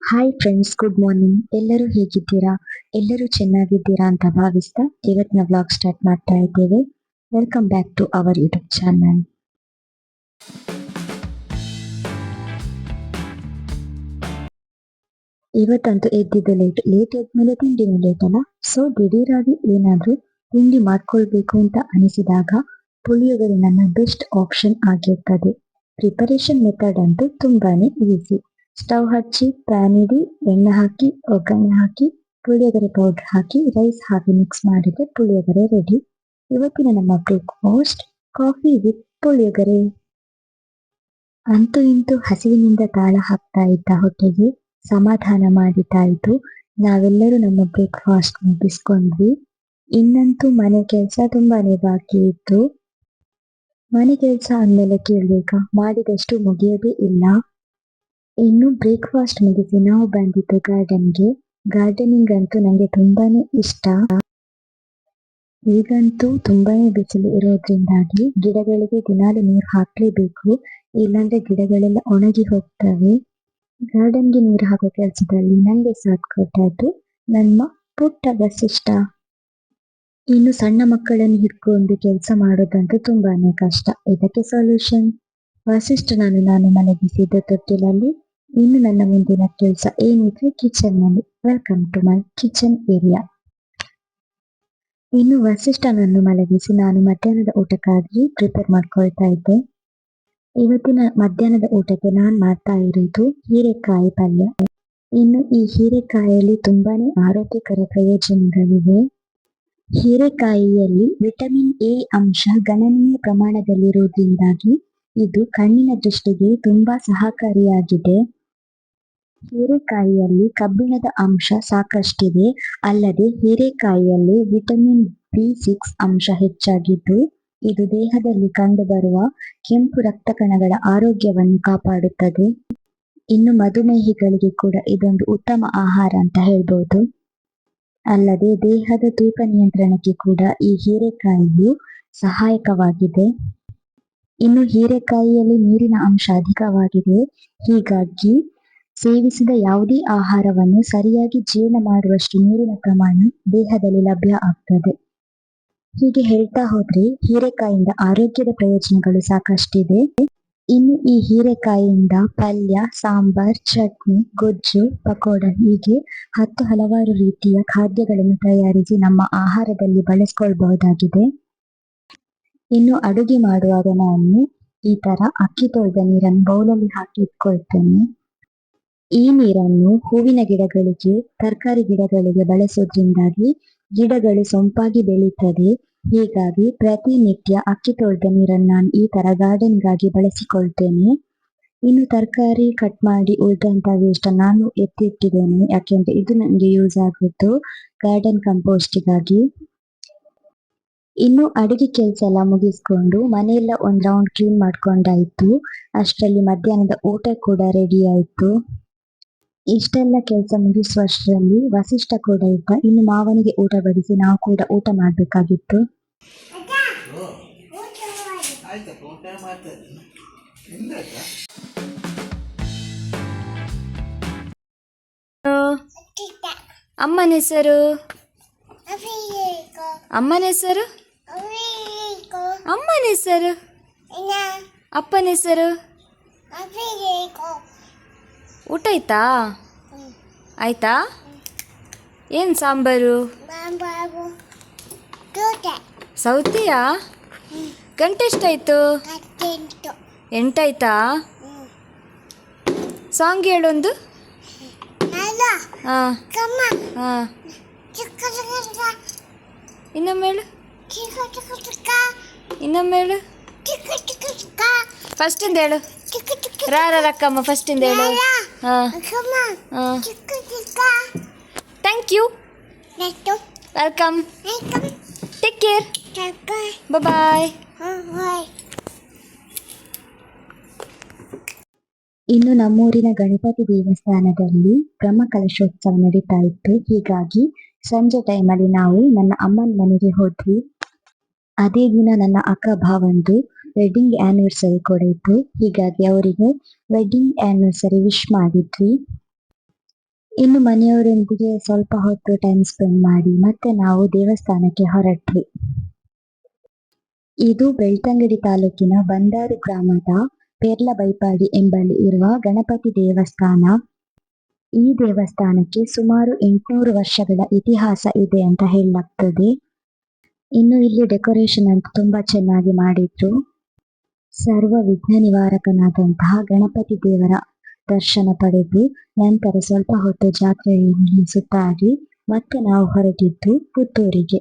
Hi friends, good morning. ಎಲ್ಲರೂ ಹೇಗಿದ್ದೀರಾ? ಎಲ್ಲರೂ ಚೆನ್ನಾಗಿದ್ದೀರಾ ಅಂತ ಭಾವಿಸ್ತಾ ಇವತ್ತಿನ ವ್ಲಾಗ್ ಸ್ಟಾರ್ಟ್ ಮಾಡ್ತಾ ಇದ್ದೇವೆ. Welcome back to our YouTube channel. ಇವತ್ತಂತೂ ಎದ್ದಿದ್ದು ಲೇಟ್ ಎದ್ಮೇಲೆ ತಿಂಡಿನೂ ಲೇಟ್ ಅಲ್ಲ. ಸೊ ದಿಢೀರಾಗಿ ಏನಾದ್ರೂ ತಿಂಡಿ ಮಾಡ್ಕೊಳ್ಬೇಕು ಅಂತ ಅನಿಸಿದಾಗ ಪುಳಿಯೋಗರೆ ನನ್ನ ಬೆಸ್ಟ್ ಆಪ್ಷನ್ ಆಗಿರ್ತದೆ. ಪ್ರಿಪರೇಷನ್ ಮೆಥಡ್ ಅಂತೂ ತುಂಬಾನೇ ಈಸಿ. ಸ್ಟವ್ ಹಚ್ಚಿ ಪ್ಯಾನ್ ಇಡಿ, ಎಣ್ಣೆ ಹಾಕಿ, ಒಗ್ಗರಣೆ ಹಾಕಿ, ಪುಳಿಯೋಗರೆ ಪೌಡರ್ ಹಾಕಿ, ರೈಸ್ ಹಾಕಿ ಮಿಕ್ಸ್ ಮಾಡಿದ್ರೆ ಪುಳಿಯೋಗರೆ ರೆಡಿ. ಇವತ್ತಿನ ನಮ್ಮ ಬ್ರೇಕ್ಫಾಸ್ಟ್ ಕಾಫಿ ವಿತ್ ಪುಳಿಯೋಗರೆ. ಅಂತೂ ಇಂತೂ ಹಸಿವಿನಿಂದ ತಾಳ ಹಾಕ್ತಾ ಇದ್ದ ಹೊಟ್ಟೆಗೆ ಸಮಾಧಾನ ಮಾಡಿದ್ದಾಯ್ತು. ನಾವೆಲ್ಲರೂ ನಮ್ಮ ಬ್ರೇಕ್ಫಾಸ್ಟ್ ಮುಗಿಸ್ಕೊಂಡ್ವಿ. ಇನ್ನಂತೂ ಮನೆ ಕೆಲಸ ತುಂಬಾನೇ ಬಾಕಿ ಇತ್ತು. ಮನೆ ಕೆಲಸ ಅಂದಮೇಲೆ ಕೇಳ್ಬೇಕಾ, ಮಾಡಿದಷ್ಟು ಮುಗಿಯೋದೇ ಇಲ್ಲ. ಇನ್ನು ಬ್ರೇಕ್ಫಾಸ್ಟ್ ಮುಗಿಸಿ ನಾವು ಬಂದಿದ್ದು ಗಾರ್ಡನ್ಗೆ. ಗಾರ್ಡನಿಂಗ್ ಅಂತೂ ನನಗೆ ತುಂಬಾನೇ ಇಷ್ಟ. ಈಗಂತೂ ತುಂಬಾನೇ ಬಿಸಿಲು ಇರೋದ್ರಿಂದಾಗಿ ಗಿಡಗಳಿಗೆ ದಿನಾಲು ನೀರು ಹಾಕ್ಲೇಬೇಕು, ಇಲ್ಲಾಂದ್ರೆ ಗಿಡಗಳೆಲ್ಲ ಒಣಗಿ ಹೋಗ್ತವೆ. ಗಾರ್ಡನ್ಗೆ ನೀರು ಹಾಕೋ ಕೆಲಸದಲ್ಲಿ ನನಗೆ ಸಾಥ್ ಕೊಟ್ಟದ್ದು ನಮ್ಮ ಪುಟ್ಟ ವಸಿಷ್ಠ. ಇನ್ನು ಸಣ್ಣ ಮಕ್ಕಳನ್ನು ಹಿಡ್ಕೊಂಡು ಕೆಲಸ ಮಾಡೋದಂತೂ ತುಂಬಾನೇ ಕಷ್ಟ. ಇದಕ್ಕೆ ಸೊಲ್ಯೂಷನ್ ವಸಿಷ್ಠನನ್ನು ನಾನು ಮಲಗಿಸಿದ್ದ ತೊಟ್ಟಿಲಲ್ಲಿ. ಇನ್ನು ನನ್ನ ಮುಂದಿನ ಕೆಲಸ ಏನಿದ್ರೆ ಕಿಚನ್ ನಲ್ಲಿ. Welcome to my kitchen area. ಇನ್ನು ವಸಿಷ್ಠನನ್ನು ಮಲಗಿಸಿ ನಾನು ಮಧ್ಯಾಹ್ನದ ಊಟಕ್ಕಾಗಿ ಪ್ರಿಪೇರ್ ಮಾಡ್ಕೊಳ್ತಾ ಇದ್ದೆ. ಇವತ್ತಿನ ಮಧ್ಯಾಹ್ನದ ಊಟಕ್ಕೆ ನಾನು ಮಾಡ್ತಾ ಇರೋದು ಹೀರೆಕಾಯಿ ಪಲ್ಯ. ಇನ್ನು ಈ ಹೀರೆಕಾಯಿಯಲ್ಲಿ ತುಂಬಾನೇ ಆರೋಗ್ಯಕರ ಪ್ರಯೋಜನಗಳಿವೆ. ಹೀರೆಕಾಯಿಯಲ್ಲಿ ವಿಟಮಿನ್ ಎ ಅಂಶ ಗಣನೀಯ ಪ್ರಮಾಣದಲ್ಲಿರುವುದರಿಂದಾಗಿ ಇದು ಕಣ್ಣಿನ ದೃಷ್ಟಿಗೆ ತುಂಬಾ ಸಹಕಾರಿಯಾಗಿದೆ. ಹೀರೆಕಾಯಿಯಲ್ಲಿ ಕಬ್ಬಿಣದ ಅಂಶ ಸಾಕಷ್ಟಿದೆ. ಅಲ್ಲದೆ ಹೀರೆಕಾಯಿಯಲ್ಲಿ ವಿಟಮಿನ್ ಬಿ6 ಅಂಶ ಹೆಚ್ಚಾಗಿದ್ದು ಇದು ದೇಹದಲ್ಲಿ ಕಂಡುಬರುವ ಕೆಂಪು ರಕ್ತ ಕಣಗಳ ಆರೋಗ್ಯವನ್ನು ಕಾಪಾಡುತ್ತದೆ. ಇನ್ನು ಮಧುಮೇಹಿಗಳಿಗೆ ಕೂಡ ಇದೊಂದು ಉತ್ತಮ ಆಹಾರ ಅಂತ ಹೇಳ್ಬೋದು. ಅಲ್ಲದೆ ದೇಹದ ತೂಕ ನಿಯಂತ್ರಣಕ್ಕೆ ಕೂಡ ಈ ಹೀರೆಕಾಯಿಯು ಸಹಾಯಕವಾಗಿದೆ. ಇನ್ನು ಹೀರೆಕಾಯಿಯಲ್ಲಿ ನೀರಿನ ಅಂಶ ಅಧಿಕವಾಗಿದೆ. ಹೀಗಾಗಿ ಸೇವಿಸಿದ ಯಾವುದೇ ಆಹಾರವನ್ನು ಸರಿಯಾಗಿ ಜೀರ್ಣ ಮಾಡುವಷ್ಟು ನೀರಿನ ಪ್ರಮಾಣ ದೇಹದಲ್ಲಿ ಲಭ್ಯ ಆಗ್ತದೆ. ಹೀಗೆ ಹೇಳ್ತಾ ಹೋದ್ರೆ ಹೀರೆಕಾಯಿಯಿಂದ ಆರೋಗ್ಯದ ಪ್ರಯೋಜನಗಳು ಸಾಕಷ್ಟಿದೆ. ಇನ್ನು ಈ ಹೀರೆಕಾಯಿಯಿಂದ ಪಲ್ಯ, ಸಾಂಬಾರ್, ಚಟ್ನಿ, ಗೊಜ್ಜು, ಪಕೋಡ ಹೀಗೆ ಹಲವಾರು ರೀತಿಯ ಖಾದ್ಯಗಳನ್ನು ತಯಾರಿಸಿ ನಮ್ಮ ಆಹಾರದಲ್ಲಿ ಬಳಸ್ಕೊಳ್ಬಹುದಾಗಿದೆ. ಇನ್ನು ಅಡುಗೆ ಮಾಡುವಾಗ ನಾನು ಈ ತರ ಅಕ್ಕಿ ತೊಳೆದ ನೀರನ್ನು ಬೌಲಲ್ಲಿ ಹಾಕಿ ಇಟ್ಕೊಳ್ತೇನೆ. ಈ ನೀರನ್ನು ಹೂವಿನ ಗಿಡಗಳಿಗೆ, ತರಕಾರಿ ಗಿಡಗಳಿಗೆ ಬಳಸೋದ್ರಿಂದಾಗಿ ಗಿಡಗಳು ಸೊಂಪಾಗಿ ಬೆಳೀತದೆ. ಹೀಗಾಗಿ ಪ್ರತಿನಿತ್ಯ ಅಕ್ಕಿ ತೊಳೆದ ನೀರನ್ನು ನಾನು ಈ ತರ ಗಾರ್ಡನ್ಗಾಗಿ ಬಳಸಿಕೊಳ್ತೇನೆ. ಇನ್ನು ತರಕಾರಿ ಕಟ್ ಮಾಡಿ ಉಳಿದಂತ ವೇಸ್ಟ್ ನಾನು ಎತ್ತಿಟ್ಟಿದ್ದೇನೆ, ಯಾಕೆಂದ್ರೆ ಇದು ನನಗೆ ಯೂಸ್ ಆಗುತ್ತು ಗಾರ್ಡನ್ ಕಂಪೋಸ್ಟಿಗಾಗಿ. ಇನ್ನು ಅಡುಗೆ ಕೆಲಸ ಎಲ್ಲ ಮುಗಿಸ್ಕೊಂಡು ಮನೆಯೆಲ್ಲ ಒಂದ್ ರೌಂಡ್ ಕ್ಲೀನ್ ಮಾಡ್ಕೊಂಡಾಯ್ತು. ಅಷ್ಟರಲ್ಲಿ ಮಧ್ಯಾಹ್ನದ ಊಟ ಕೂಡ ರೆಡಿ ಆಯ್ತು. ಇಷ್ಟೆಲ್ಲ ಕೆಲಸ ಮುಗಿಸುವಷ್ಟರಲ್ಲಿ ವಸಿಷ್ಠ ಕೂಡ ಇದ್ದ. ಇನ್ನು ಮಾವನಿಗೆ ಊಟ ಬಡಿಸಿ ನಾವು ಕೂಡ ಊಟ ಮಾಡ್ಬೇಕಾಗಿತ್ತು. ಅಮ್ಮನ ಹೆಸರು ಅಮ್ಮನ ಹೆಸರು ಅಮ್ಮನ ಹೆಸರು ಅಪ್ಪನ ಹೆಸರು. ಊಟ ಆಯ್ತಾ? ಆಯ್ತಾ? ಏನು ಸಾಂಬಾರು? ಸೌತೆಯಾ? ಗಂಟೆ ಎಷ್ಟಾಯ್ತು? 8 ಆಯ್ತಾ? ಸಾಂಗ್ ಹೇಳೊಂದು. ಹಾಂ ಹಾಂ, ಇನ್ನೊಮ್ಮೆ ಹೇಳು. ಇನ್ನೊಮ್ಮೆ ಹೇಳು. ಫಸ್ಟಿಂದ ಹೇಳು. ರಕ್ಕಮ್ಮ ಫಸ್ಟಿಂದ ಹೇಳು. ಹಾಂ ಹಾಂ. Thank you, welcome, take care, bye. ಇನ್ನು ನಮ್ಮೂರಿನ ಗಣಪತಿ ದೇವಸ್ಥಾನದಲ್ಲಿ ಬ್ರಹ್ಮಕಲಶೋತ್ಸವ ನಡೀತಾ ಇತ್ತು. ಹೀಗಾಗಿ ಸಂಜೆ ಟೈಮಲ್ಲಿ ನಾವು ನನ್ನ ಅಮ್ಮನ ಮನೆಗೆ ಹೋದ್ವಿ. ಅದೇ ದಿನ ನನ್ನ ಅಕ್ಕ ಭಾವಂದು ವೆಡ್ಡಿಂಗ್ ಆನಿವರ್ಸರಿ ಕೂಡ ಇತ್ತು. ಹೀಗಾಗಿ ಅವರಿಗೆ ವೆಡ್ಡಿಂಗ್ ಆನಿವರ್ಸರಿ ವಿಶ್ ಮಾಡಿದ್ವಿ. ಇನ್ನು ಮನೆಯವರೊಂದಿಗೆ ಸ್ವಲ್ಪ ಹೊತ್ತು ಟೈಮ್ ಸ್ಪೆಂಡ್ ಮಾಡಿ ಮತ್ತೆ ನಾವು ದೇವಸ್ಥಾನಕ್ಕೆ ಹೊರಟ್ವಿ. ಇದು ಬೆಳ್ತಂಗಡಿ ತಾಲೂಕಿನ ಬಂದಾರು ಗ್ರಾಮದ ಪೆರ್ಲಬೈಪಾಡಿ ಎಂಬಲ್ಲಿ ಇರುವ ಗಣಪತಿ ದೇವಸ್ಥಾನ. ಈ ದೇವಸ್ಥಾನಕ್ಕೆ ಸುಮಾರು 800 ವರ್ಷಗಳ ಇತಿಹಾಸ ಇದೆ ಅಂತ ಹೇಳಲಾಗ್ತದೆ. ಇನ್ನು ಇಲ್ಲಿ ಡೆಕೋರೇಷನ್ ಅಂತ ತುಂಬಾ ಚೆನ್ನಾಗಿ ಮಾಡಿದ್ರು. ಸರ್ವ ವಿಘ್ನ ನಿವಾರಕನಾದಂತಹ ಗಣಪತಿ ದೇವರ ದರ್ಶನ ಪಡೆದು ನಂತರ ಸ್ವಲ್ಪ ಹೊತ್ತು ಜಾತ್ರೆಯಲ್ಲಿ ಸುತ್ತಾಡಿ ಮತ್ತೆ ನಾವು ಹೊರಟಿದ್ದು ಪುತ್ತೂರಿಗೆ.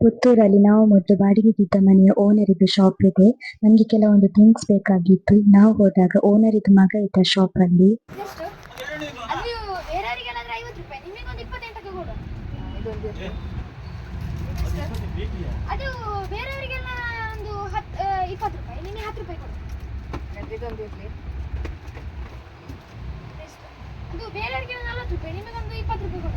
ಪುತ್ತೂರಲ್ಲಿ ನಾವು ಮೊದಲು ಬಾಡಿಗೆಗಿದ್ದ ಮನೆಯ ಓನರ್ ಇದ್ದ ಶಾಪ್ ಇದೆ. ನಮ್ಗೆ ಕೆಲವೊಂದು ಥಿಂಗ್ಸ್ ಬೇಕಾಗಿತ್ತು. ನಾವು ಹೋದಾಗ ಓನರ್ ಇದ್ದ ಮಗ ಇದ್ದ ಶಾಪ್ ಅಲ್ಲಿ ಅದು ಬೇರೆಯವರಿಗೆಲ್ಲ ಒಂದು 20 ರೂಪಾಯಿ, ನಿಮಗೆ 10 ರೂಪಾಯಿ ಕೊಡು. ಅದು ಬೇರೆಯವರಿಗೆಲ್ಲ 40 ರೂಪಾಯಿ, ನಿಮಗೊಂದು 20 ರೂಪಾಯಿ ಕೊಡು.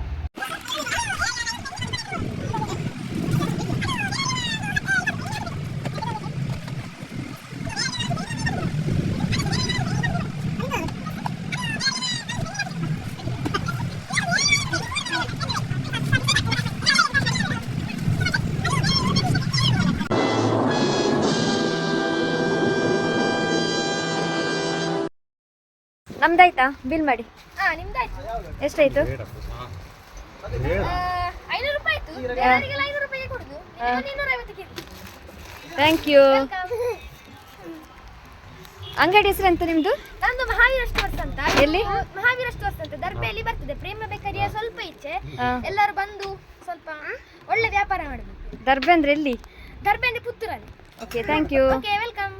ನಮ್ದಾಯ್ತಾ? ಬಿಲ್ ಮಾಡಿ. ನಿಮ್ದಾಯ್ತು. ಎಷ್ಟಾಯ್ತು? 500 ರೂಪಾಯಿ ಆಯ್ತು. ಬೇರೆಯವರಿಗೆಲ್ಲ 500 ರೂಪಾಯಿಗೆ ಕೊಡುದು. 250 ಗೆ. Thank you. ಅಂಗಡಿ ಹೆಸರು ಎಂತ ನಿಮ್ದು? ನಂದು ಮಹಾವೀರ ಸ್ಟೋರ್ಸ್ ಅಂತ. ಎಲ್ಲಿ? ಮಹಾವೀರ ಸ್ಟೋರ್ಸ್ ಅಂತ ದರ್ಬೆಯಲ್ಲಿ ಬರ್ತದೆ. ಪ್ರೇಮ ಬೇಕರಿಯ ಸ್ವಲ್ಪ ಈಚೆ. ಎಲ್ಲರೂ ಬಂದು ಸ್ವಲ್ಪ ಒಳ್ಳೆ ವ್ಯಾಪಾರ ಮಾಡಬೇಕು. ದರ್ಬೆ ಅಂದ್ರೆ ಎಲ್ಲಿ? ದರ್ಬೆ ಅಂದ್ರೆ ಪುತ್ತೂರಲ್ಲಿ. Okay, thank you. Okay, welcome.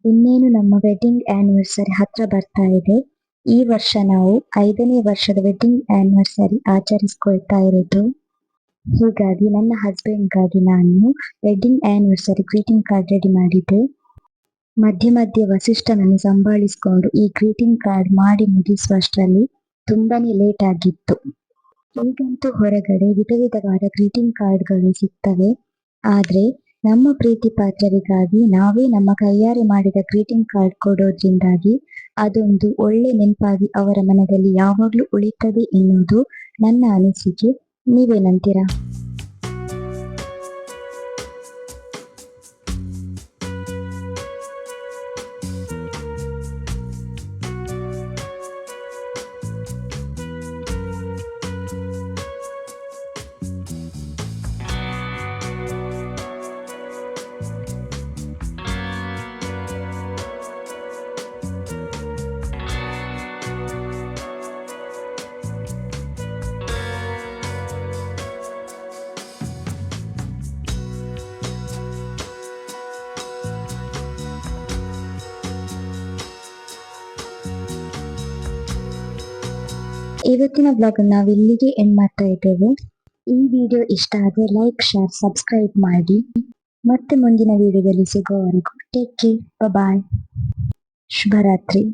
ಇನ್ನೇನು ನಮ್ಮ ವೆಡ್ಡಿಂಗ್ ಆನಿವರ್ಸರಿ ಹತ್ರ ಬರ್ತಾ ಇದೆ. ಈ ವರ್ಷ ನಾವು 5ನೇ ವರ್ಷದ ವೆಡ್ಡಿಂಗ್ ಆನಿವರ್ಸರಿ ಆಚರಿಸ್ಕೊಳ್ತಾ ಇರೋದು. ಹೀಗಾಗಿ ನನ್ನ ಹಸ್ಬೆಂಡ್ಗಾಗಿ ನಾನು wedding anniversary greeting card ready ಮಾಡಿದ್ದೆ. ಮಧ್ಯೆ ಮಧ್ಯೆ ವಸಿಷ್ಠನನ್ನು ಸಂಭಾಳಿಸಿಕೊಂಡು ಈ ಗ್ರೀಟಿಂಗ್ ಕಾರ್ಡ್ ಮಾಡಿ ಮುಗಿಸುವಷ್ಟರಲ್ಲಿ ತುಂಬಾನೇ ಲೇಟ್ ಆಗಿತ್ತು. ಈಗಂತೂ ಹೊರಗಡೆ ವಿಧ ವಿಧವಾದ ಗ್ರೀಟಿಂಗ್ ಕಾರ್ಡ್ಗಳು ಸಿಗ್ತವೆ. ಆದ್ರೆ ನಮ್ಮ ಪ್ರೀತಿ ಪಾತ್ರರಿಗಾಗಿ ನಾವೇ ನಮ್ಮ ಕೈಯಾರೆ ಮಾಡಿದ ಗ್ರೀಟಿಂಗ್ ಕಾರ್ಡ್ ಕೊಡೋದ್ರಿಂದಾಗಿ ಅದೊಂದು ಒಳ್ಳೆ ನೆನಪಾಗಿ ಅವರ ಮನದಲ್ಲಿ ಯಾವಾಗ್ಲೂ ಉಳಿತದೆ ಎನ್ನುವುದು ನನ್ನ ಅನಿಸಿಕೆ. ನೀವೇನಂತೀರಾ? ಇವತ್ತಿನ ಬ್ಲಾಗ್ ನಾವು ಇಲ್ಲಿಗೆ ಎಂಡ್ ಮಾಡ್ತಾ ಇದ್ದೇವೆ. ಈ ವಿಡಿಯೋ ಇಷ್ಟ ಆದರೆ ಲೈಕ್, ಶೇರ್, ಸಬ್ಸ್ಕ್ರೈಬ್ ಮಾಡಿ. ಮತ್ತೆ ಮುಂದಿನ ವಿಡಿಯೋದಲ್ಲಿ ಸಿಗೋವರೆಗೂ ಟೇಕ್ ಕೇರ್, ಬಾಯ್, ಶುಭರಾತ್ರಿ.